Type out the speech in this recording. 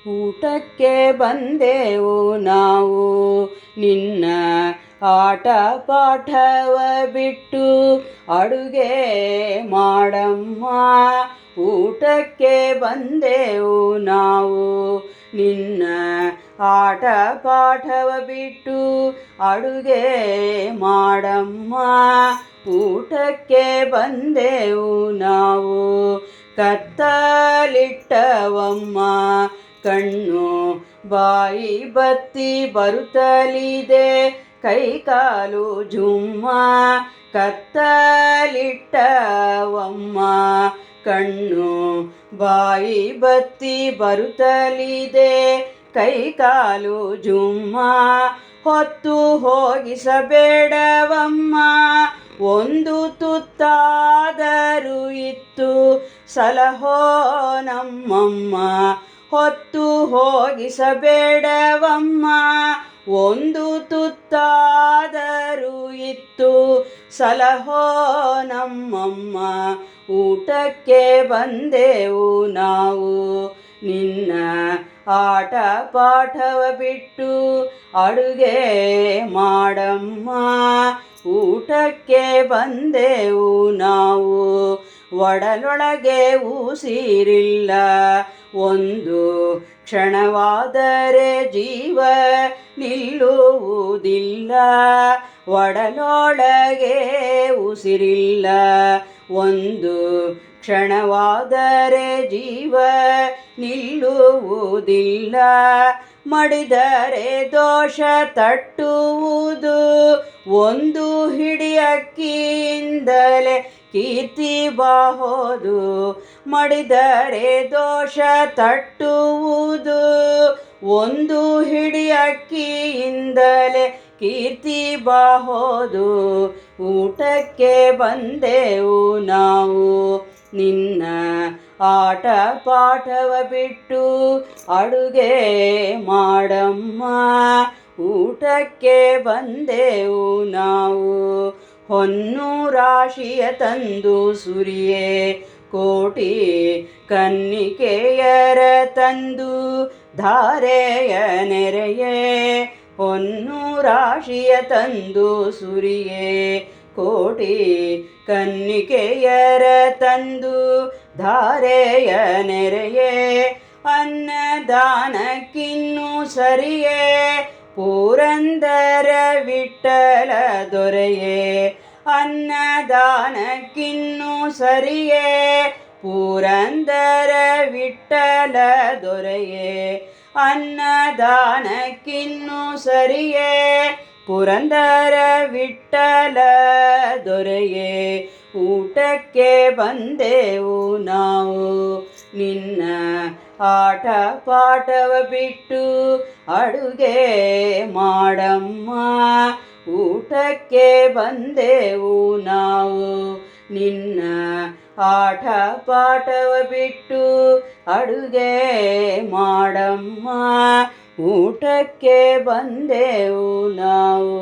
ಊಟಕ್ಕೆ ಬಂದೆವು ನಾವು ನಿನ್ನ ಆಟ ಪಾಠವ ಬಿಟ್ಟು ಅಡುಗೆ ಮಾಡಮ್ಮ. ಊಟಕ್ಕೆ ಬಂದೆವು ನಾವು ನಿನ್ನ ಆಟ ಪಾಠವ ಬಿಟ್ಟು ಅಡುಗೆ ಮಾಡಮ್ಮ. ಊಟಕ್ಕೆ ಬಂದೆವು ನಾವು ಕತ್ತಲಿಟ್ಟವಮ್ಮ. ಕಣ್ಣು ಬಾಯಿ ಬತ್ತಿ ಬರುತ್ತಲಿದೆ ಕೈಕಾಲು ಜುಮ್ಮ. ಕತ್ತಲಿಟ್ಟವಮ್ಮ. ಕಣ್ಣು ಬಾಯಿ ಬತ್ತಿ ಬರುತ್ತಲಿದೆ ಕೈಕಾಲು ಜುಮ್ಮ. ಹೊತ್ತು ಹೋಗಿಸಬೇಡವಮ್ಮ ಒಂದು ತುತ್ತಾದರೂ ಇತ್ತು ಸಲಹೋ ನಮ್ಮಮ್ಮ. ಹೊತ್ತು ಹೋಗಿಸಬೇಡವಮ್ಮ ಒಂದು ತುತ್ತಾದರೂ ಇತ್ತು ಸಲಹೋ ನಮ್ಮಮ್ಮ. ಊಟಕ್ಕೆ ಬಂದೆವು ನಾವು ನಿನ್ನ ಆಟ ಪಾಠವ ಬಿಟ್ಟು ಅಡುಗೆ ಮಾಡಮ್ಮ. ಊಟಕ್ಕೆ ಬಂದೆವು ನಾವು ಒಡಲೊಳಗೆ ಉಸಿರಿಲ್ಲ ಒಂದು ಕ್ಷಣವಾದರೆ ಜೀವ ನಿಲ್ಲುವುದಿಲ್ಲ. ಒಡಲೊಳಗೆ ಉಸಿರಿಲ್ಲ ಒಂದು ಕ್ಷಣವಾದರೆ ಜೀವ ನಿಲ್ಲುವುದಿಲ್ಲ. ಮಡಿದರೆ ದೋಷ ತಟ್ಟುವುದು ಒಂದು ಹಿಡಿ ಅಕ್ಕಿಯಿಂದಲೇ ಕೀರ್ತಿ ಬಾಹೋದು. ಮಡಿದರೆ ದೋಷ ತಟ್ಟುವುದು ಒಂದು ಹಿಡಿ ಅಕ್ಕಿಯಿಂದಲೇ ಕೀರ್ತಿ ಬಾಹೋದು. ಊಟಕ್ಕೆ ಬಂದೆವು ನಾವು ನಿನ್ನ ಆಟ ಪಾಠವ ಬಿಟ್ಟು ಅಡುಗೆ ಮಾಡಮ್ಮ. ಊಟಕ್ಕೆ ಬಂದೆವು ನಾವು ಹೊನ್ನು ರಾಶಿಯ ತಂದು ಸುರಿಯೇ ಕೋಟಿ ಕನ್ನಿಕೆಯರ ತಂದು ಧಾರೆಯ ನೆರೆಯೇ. ಹೊನ್ನು ರಾಶಿಯ ತಂದು ಸುರಿಯೇ ಕೋಟಿ ಕನ್ನಿಕೆಯರ ತಂದು ಧಾರೆಯ ನೆರೆಯೇ. ಅನ್ನದಾನಕ್ಕಿನ್ನು ಸರಿಯೇ ಪುರಂದರ ವಿಠ್ಠಲ ದೊರೆಯೇ. ಅನ್ನದಾನಕ್ಕಿನ್ನು ಸರಿಯೇ ಪುರಂದರ ವಿಠ್ಠಲ ದೊರೆಯೇ. ಅನ್ನದಾನಕ್ಕಿನ್ನು ಸರಿಯೇ ಪುರಂದರ ವಿಠ್ಠಲ ದೊರೆಯೇ. ಊಟಕ್ಕೆ ಬಂದೆವು ನಾವು ನಿನ್ನ ಆಟ ಪಾಠವ ಬಿಟ್ಟು ಅಡುಗೆ ಮಾಡಮ್ಮ. ಊಟಕ್ಕೆ ಬಂದೆವು ನಾವು ನಿನ್ನ ಆಟ ಪಾಠವ ಬಿಟ್ಟು ಅಡುಗೆ ಮಾಡಮ್ಮ. ಊಟಕ್ಕೆ ಬಂದೆವು ನಾವು.